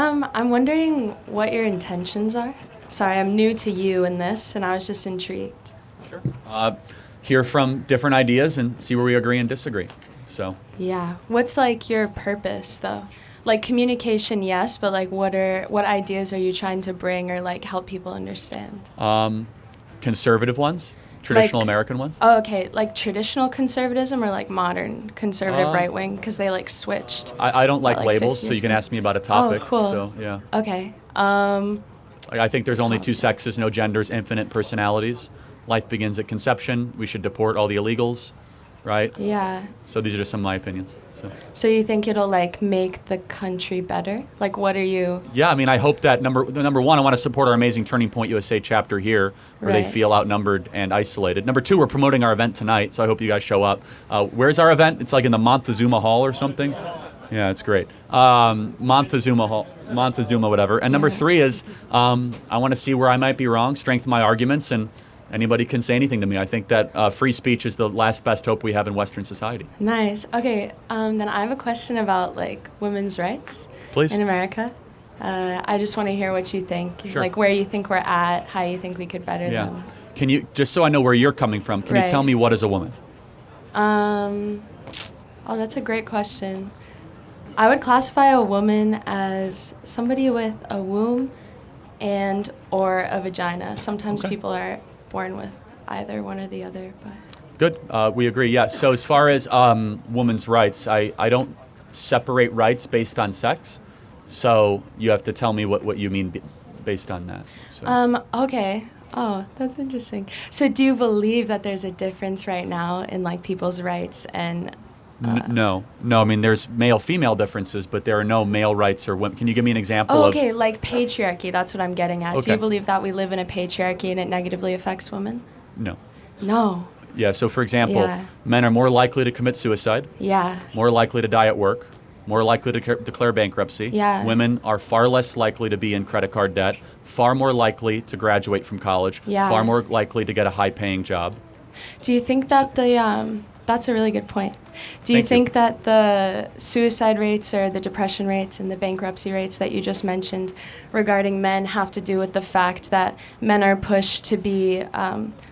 I'm wondering what your intentions are. Sorry, I'm new to you in this, and I was just intrigued. Sure. Hear from different ideas and see where we agree and disagree. So. Yeah. What's like your purpose, though? Like communication, yes, but like what ideas are you trying to bring or like help people understand? Conservative ones, traditional Like- American ones. Oh, okay. Like traditional conservatism or like modern conservative right wing? Because they like switched. I don't like like labels, 50 so you can years ask me about a topic. Oh, cool. So yeah. Okay. I think there's only two sexes, no genders, infinite personalities. Life begins at conception. We should deport all the illegals, right? Yeah. So these are just some of my opinions. So you think it'll like make the country better? Like what are you? Yeah, I mean, I hope that number one, I want to support our amazing Turning Point USA chapter here, where they Right. feel outnumbered and isolated. Number two, we're promoting our event tonight, so I hope you guys show up. Where's our event? It's like in the Montezuma Hall or something. Yeah, it's great. Montezuma Hall, Montezuma, whatever. And number three is I want to see where I might be wrong, strengthen my arguments, and anybody can say anything to me. I think that free speech is the last best hope we have in Western society. Nice. Okay. Then I have a question about like women's rights Please. in America. I just want to hear what you think. Sure. Like where you think we're at, how you think we could better Yeah. them. Can you, just so I know where you're coming from, can you Right. tell me what is a woman? Oh, that's a great question. I would classify a woman as somebody with a womb and or a vagina. Sometimes Okay. people are born with either one or the other, but Good. We agree, yes. So as far as women's rights, I don't separate rights based on sex. So you have to tell me what you mean based on that. So. Okay. Oh, that's interesting. So do you believe that there's a difference right now in like people's rights and No. I mean, there's male-female differences, but there are no male rights or women. Can you give me an example Oh, of? okay, like patriarchy, that's what I'm getting at. Do Okay. you believe that we live in a patriarchy and it negatively affects women? No. No. Yeah. So for example, Yeah. men are more likely to commit suicide, Yeah. more likely to die at work, more likely to declare bankruptcy. Yeah. Women are far less likely to be in credit card debt, far more likely to graduate from college, Yeah. far more likely to get a high-paying job. Do you think that that's a really good point. Do you Thank you. think that the suicide rates or the depression rates and the bankruptcy rates that you just mentioned regarding men have to do with the fact that men are pushed to be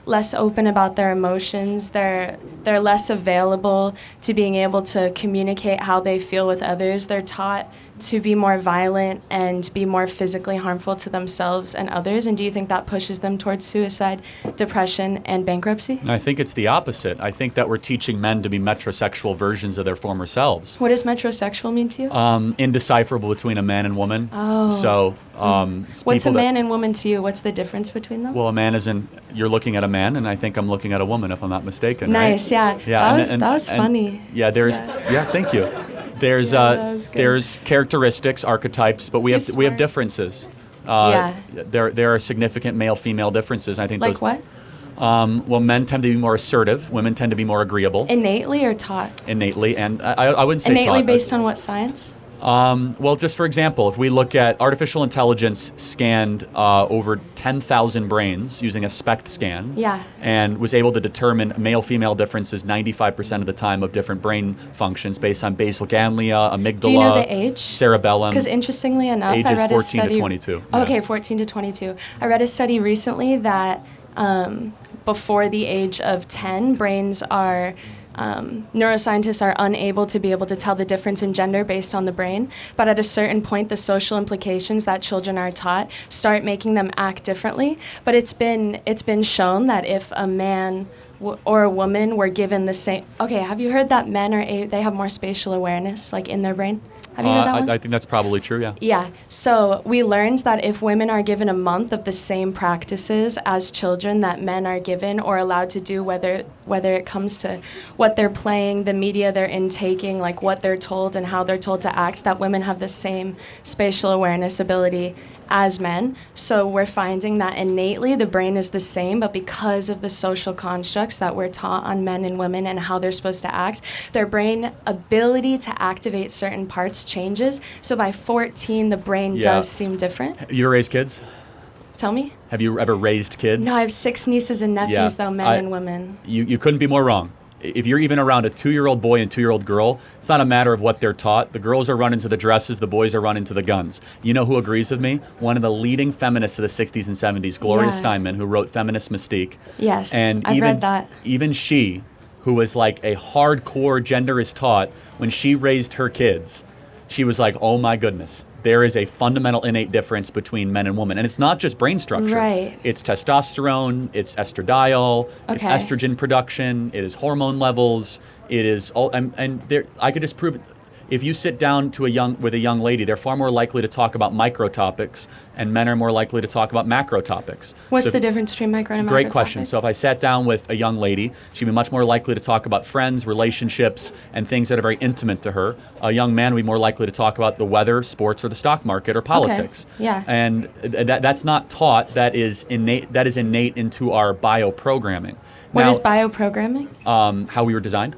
less open about their emotions? They're less available to being able to communicate how they feel with others. They're taught to be more violent and be more physically harmful to themselves and others. And do you think that pushes them towards suicide, depression, and bankruptcy? And I think it's the opposite. I think that we're teaching men to be metrosexual versions of their former selves. What does metrosexual mean to you? Indecipherable between a man and woman. Oh. So, What's a people that- man and woman to you? What's the difference between them? Well, a man you're looking at a man, and I think I'm looking at a woman, if I'm not mistaken. Nice, right? yeah. and- That was and- funny. Yeah, thank you. There's that was good. there's characteristics, archetypes, but we You're have smart. differences. Yeah. There are significant male-female differences. I think Like those. what? Well, men tend to be more assertive. Women tend to be more agreeable. Innately or taught? Innately, and I wouldn't say Innately taught. based on what science? Well, just for example, if we look at artificial intelligence scanned over 10,000 brains using a SPECT scan, Yeah. and was able to determine male-female differences 95% of the time of different brain functions based on basal ganglia, amygdala, Do you know the age? cerebellum. Because interestingly enough, I Ages read 14 a to study. 22, yeah. Okay, 14 to 22. I read a study recently that before the age of 10, brains are neuroscientists are unable to be able to tell the difference in gender based on the brain, but at a certain point, the social implications that children are taught start making them act differently. But it's been shown that if a man or a woman were given the same, okay, have you heard that men they have more spatial awareness, like in their brain? Have you heard that one? I think that's probably true, yeah. Yeah. So we learned that if women are given a month of the same practices as children that men are given or allowed to do, whether it comes to what they're playing, the media they're intaking, like what they're told and how they're told to act, that women have the same spatial awareness ability as men. So we're finding that innately the brain is the same, but because of the social constructs that we're taught on men and women and how they're supposed to act, their brain ability to activate certain parts changes. So by 14, the brain Yeah. does seem different. You raise kids? Tell me. Have you ever raised kids? No, I have 6 nieces and nephews, Yeah, though, men and women. You couldn't be more wrong. if you're even around a 2-year-old boy and 2-year-old girl, it's not a matter of what they're taught. The girls are running to the dresses, the boys are running to the guns. You know who agrees with me? One of the leading feminists of the 60s and 70s, Gloria Steinman, who wrote Feminist Mystique. Yes, and I've read that. Even she, who was like a hardcore gender is taught, when she raised her kids, she was like, oh my goodness, there is a fundamental innate difference between men and women. And it's not just brain structure. Right. It's testosterone, it's estradiol, it's estrogen production, it is hormone levels, it is all, and there, I could just prove it. If you sit down with a young lady, they're far more likely to talk about micro topics, and men are more likely to talk about macro topics. What's the difference between micro and macro? Great question. So if I sat down with a young lady, she'd be much more likely to talk about friends, relationships, and things that are very intimate to her. A young man would be more likely to talk about the weather, sports, or the stock market, or politics. Okay. Yeah. And that's not taught. That is innate. That is innate into our bioprogramming. What is bioprogramming? How we were designed.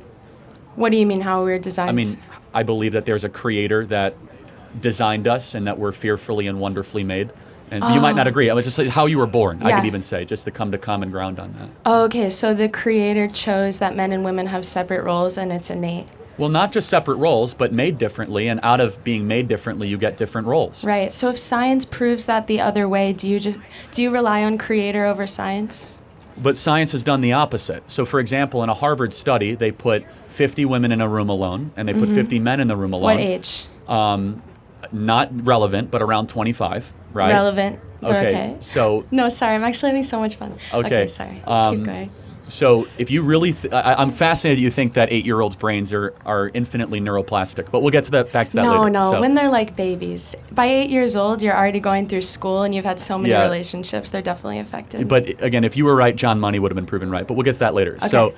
What do you mean how we were designed? I mean, I believe that there's a creator that designed us and that we're fearfully and wonderfully made. And you might not agree. I would just say how you were born, I could even say, just to come to common ground on that. Oh, okay, so the creator chose that men and women have separate roles and it's innate. Well, not just separate roles, but made differently. And out of being made differently, you get different roles. Right. So if science proves that the other way, do you rely on creator over science? But science has done the opposite. So, for example, in a Harvard study, they put 50 women in a room alone, and they put 50 men in the room alone. What age? Not relevant, but around 25, right? Relevant, but okay. So no, sorry, I'm actually having so much fun. Okay, sorry. Keep going. So if you really, I'm fascinated that you think that 8-year-olds' brains are infinitely neuroplastic, but we'll get to that later. No, when they're like babies. By 8 years old, you're already going through school and you've had so many relationships, they're definitely affected. But again, if you were right, John Money would have been proven right, but we'll get to that later. Okay. So,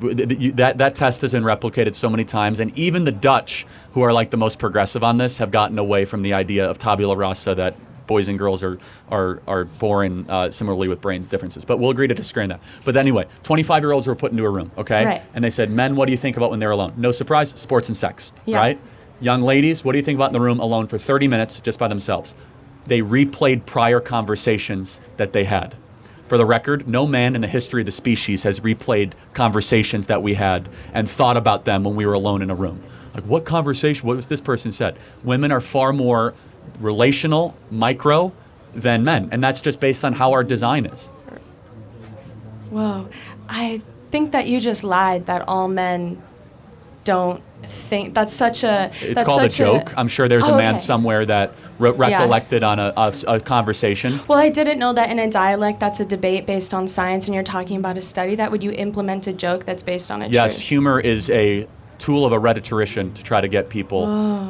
that test has been replicated so many times, and even the Dutch, who are like the most progressive on this, have gotten away from the idea of tabula rasa, that boys and girls are born similarly with brain differences. But we'll agree to disagree on that. But anyway, 25-year-olds were put into a room, okay? Right. And they said, men, what do you think about when they're alone? No surprise, sports and sex, right? Young ladies, what do you think about in the room alone for 30 minutes just by themselves? They replayed prior conversations that they had. For the record, no man in the history of the species has replayed conversations that we had and thought about them when we were alone in a room. Like, what conversation, what was this person said? Women are far more relational, micro, than men. And that's just based on how our design is. Whoa. I think that you just lied that all men don't think. That's such a... It's called a joke. I'm sure there's a man somewhere that recollected on a conversation. Well, I didn't know that in a dialect that's a debate based on science and you're talking about a study. That would you implement a joke that's based on a Yes, truth? humor is a tool of a rhetorician to try to get people,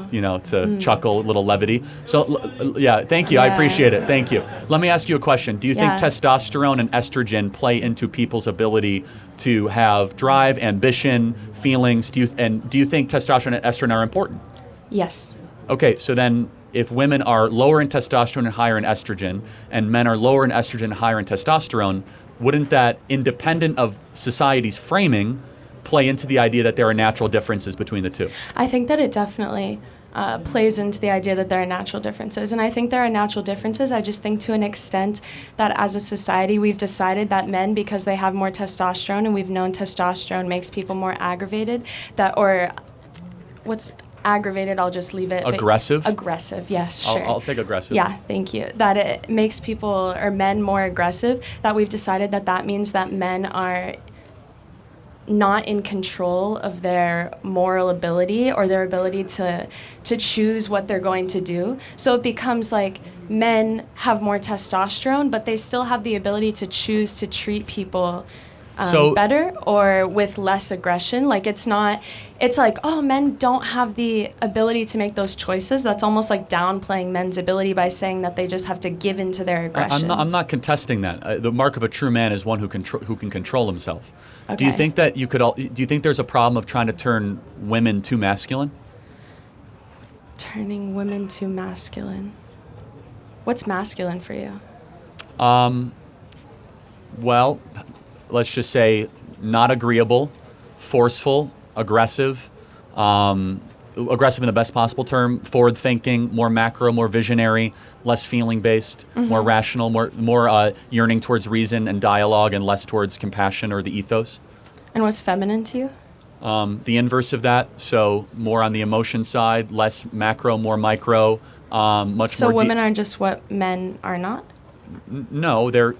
to chuckle, a little levity. So, thank you. I appreciate it. Thank you. Let me ask you a question. Do you think testosterone and estrogen play into people's ability to have drive, ambition, feelings? Do you think testosterone and estrogen are important? Yes. Okay, so then if women are lower in testosterone and higher in estrogen, and men are lower in estrogen and higher in testosterone, wouldn't that, independent of society's framing, play into the idea that there are natural differences between the two? I think that it definitely plays into the idea that there are natural differences. And I think there are natural differences. I just think to an extent that as a society we've decided that men, because they have more testosterone, and we've known testosterone makes people more aggravated, what's aggravated, I'll just leave it. Aggressive? Aggressive, yes, sure. I'll take aggressive. Yeah, thank you. That it makes people, or men, more aggressive, that we've decided that means that men are not in control of their moral ability or their ability to choose what they're going to do. So it becomes like men have more testosterone, but they still have the ability to choose to treat people better or with less aggression. Like it's like, oh, men don't have the ability to make those choices. That's almost like downplaying men's ability by saying that they just have to give in to their aggression. I'm not contesting that. The mark of a true man is one who can control himself. Okay. Do you think that do you think there's a problem of trying to turn women too masculine? Turning women too masculine. What's masculine for you? Well, let's just say not agreeable, forceful, aggressive, aggressive in the best possible term, forward-thinking, more macro, more visionary, less feeling-based, more rational, more yearning towards reason and dialogue, and less towards compassion or the ethos. And what's feminine to you? The inverse of that, so more on the emotion side, less macro, more micro, much So more. women are just what men are not? No, they're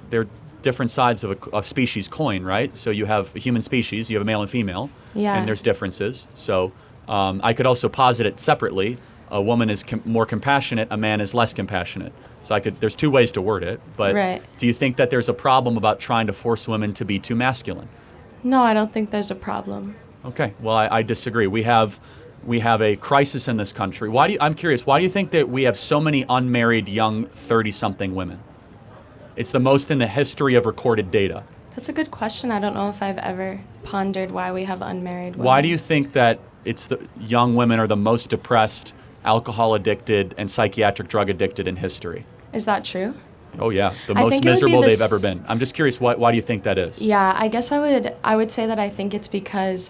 different sides of a species coin, right? So you have a human species, you have a male and female, Yeah. and there's differences. So I could also posit it separately. A woman is more compassionate, a man is less compassionate. So there's two ways to word it, but Right. do you think that there's a problem about trying to force women to be too masculine? No, I don't think there's a problem. Okay, well, I disagree. We have a crisis in this country. I'm curious, why do you think that we have so many unmarried young 30-something women? It's the most in the history of recorded data. That's a good question. I don't know if I've ever pondered why we have unmarried women. Why do you think that it's the young women are the most depressed, alcohol addicted, and psychiatric drug addicted in history? Is that true? Oh yeah, the I most think it would be miserable they've this- ever been. I'm just curious, why do you think that is? Yeah, I guess I would say that I think it's because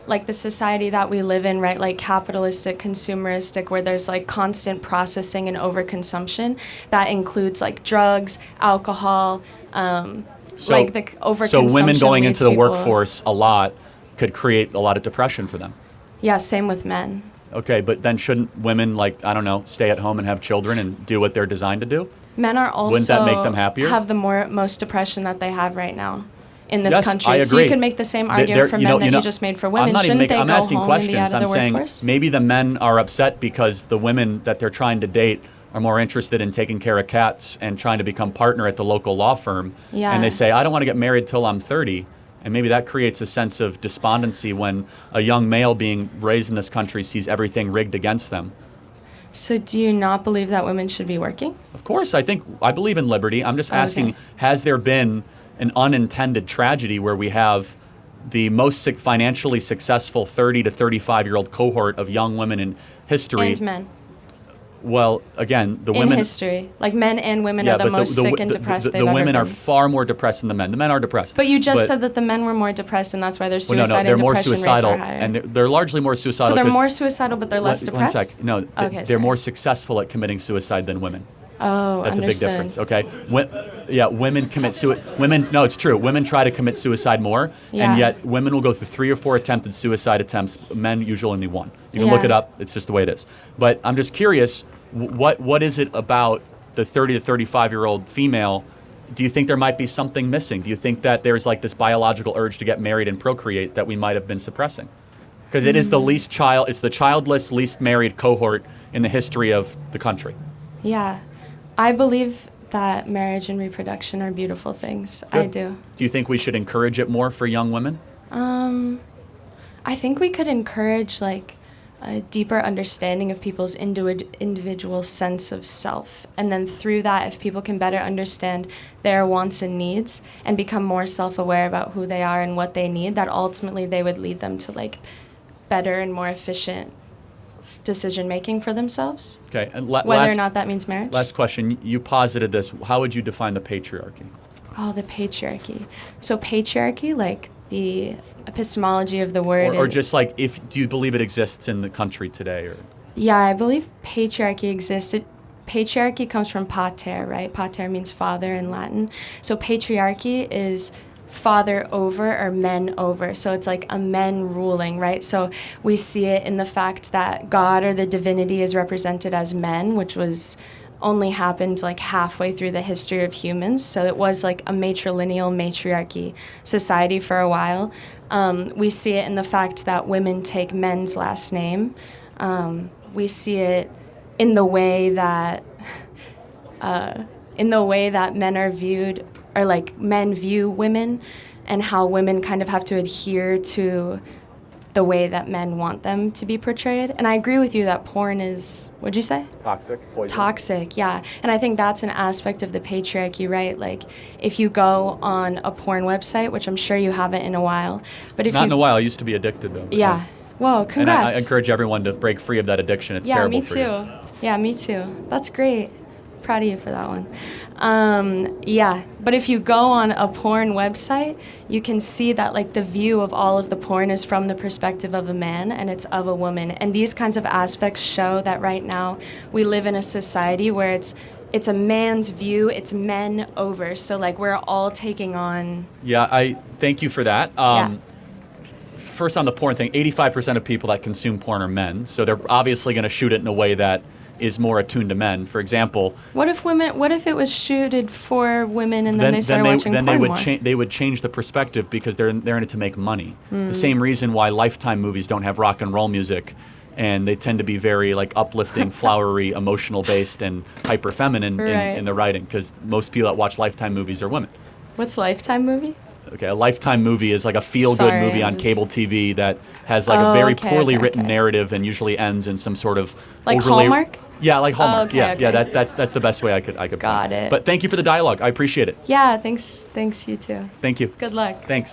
like the society that we live in, right, like capitalistic, consumeristic, where there's like constant processing and overconsumption, that includes like drugs, alcohol, like the overconsumption. So women going leads into the people- workforce a lot could create a lot of depression for them. Yeah, same with men. Okay, but then shouldn't women, like, I don't know, stay at home and have children and do what they're designed to do? Men are also Wouldn't that make them happier? have the most depression that they have right now in this Yes, country. I So you agree. could make the same They're- argument for you men know- that you know, you just made for women. I'm not even Shouldn't making, they I'm go asking home and be questions. out of I'm the saying workforce? maybe the men are upset because the women that they're trying to date are more interested in taking care of cats and trying to become partner at the local law firm. Yeah. And they say, I don't want to get married till I'm 30. And maybe that creates a sense of despondency when a young male being raised in this country sees everything rigged against them. So do you not believe that women should be working? Of course, I believe in liberty. I'm just asking, Okay. has there been an unintended tragedy where we have the most financially successful 30 to 35-year-old cohort of young women in history? And men. Well, again, the In women. history. Like men and women are the most sick and depressed they've the ever women been. are far more depressed than the men. The men are depressed. But you just said that the men were more depressed and that's why their Well, no, suicide they're and more depression suicidal, rates are higher. and they're largely more suicidal. So they're 'cause- more suicidal but they're less depressed? One sec. No, Okay, they're sorry. more successful at committing suicide than women. Oh, That's understood. a big difference, okay? Women commit suicide. No, it's true. Women try to commit suicide more, Yeah. and yet women will go through 3 or 4 attempted suicide attempts. Men usually only 1. You can look Yeah. it up. It's just the way it is. But I'm just curious, what is it about the 30 to 35-year-old female? Do you think there might be something missing? Do you think that there's like this biological urge to get married and procreate that we might have been suppressing? Because it is it's the childless, least married cohort in the history of the country. Yeah. I believe that marriage and reproduction are beautiful things. I Good. do. Do you think we should encourage it more for young women? I think we could encourage like a deeper understanding of people's individual sense of self. And then through that, if people can better understand their wants and needs and become more self-aware about who they are and what they need, that ultimately they would lead them to like better and more efficient decision making for themselves. Okay, and Whether or not that means marriage. last question. You posited this. How would you define the patriarchy? Oh, the patriarchy. So patriarchy, like the epistemology of the word. Or just like, do you believe it exists in the country today? Or Yeah, I believe patriarchy exists. Patriarchy comes from pater, right? Pater means father in Latin. So patriarchy is father over or men over. So it's like a men ruling, right? So we see it in the fact that God or the divinity is represented as men, which was only happened like halfway through the history of humans. So it was like a matrilineal matriarchy society for a while. We see it in the fact that women take men's last name. We see it in the way that men are viewed, or like men view women, and how women kind of have to adhere to the way that men want them to be portrayed. And I agree with you that porn is, what'd you say? toxic, poison. Toxic, yeah. And I think that's an aspect of the patriarchy, right? Like, if you go on a porn website, which I'm sure you haven't in a while, but if Not you... in a while. I used to be addicted, though. Yeah. Whoa, And congrats. I encourage everyone to break free of that addiction. It's Yeah, terrible me for too. you. Yeah, me too. That's great. Proud of you for that one. Yeah, but if you go on a porn website, you can see that like the view of all of the porn is from the perspective of a man and it's of a woman. And these kinds of aspects show that right now we live in a society where it's it's a man's view. It's men over. So like we're all taking on. Yeah, I thank you for that. Yeah. First on the porn thing, 85% of people that consume porn are men, so they're obviously going to shoot it in a way that is more attuned to men. For example, What if it was shooted for women and then they started watching porn more? They would change the perspective because they're in it to make money. The same reason why Lifetime movies don't have rock and roll music, and they tend to be very like uplifting, flowery, emotional based, and hyper feminine Right. in the writing, because most people that watch Lifetime movies are women. What's Lifetime movie? Okay, a Lifetime movie is like a feel-good Sorry, movie I on was- cable TV that has like a very okay, poorly okay, written okay. narrative and usually ends in some sort of Like overly... Hallmark? Yeah, like Hallmark. okay, yeah, okay. yeah. That's the best way I could. Got put it. But thank you for the dialogue. I appreciate it. Yeah, thanks you too. Thank you. Good luck. Thanks.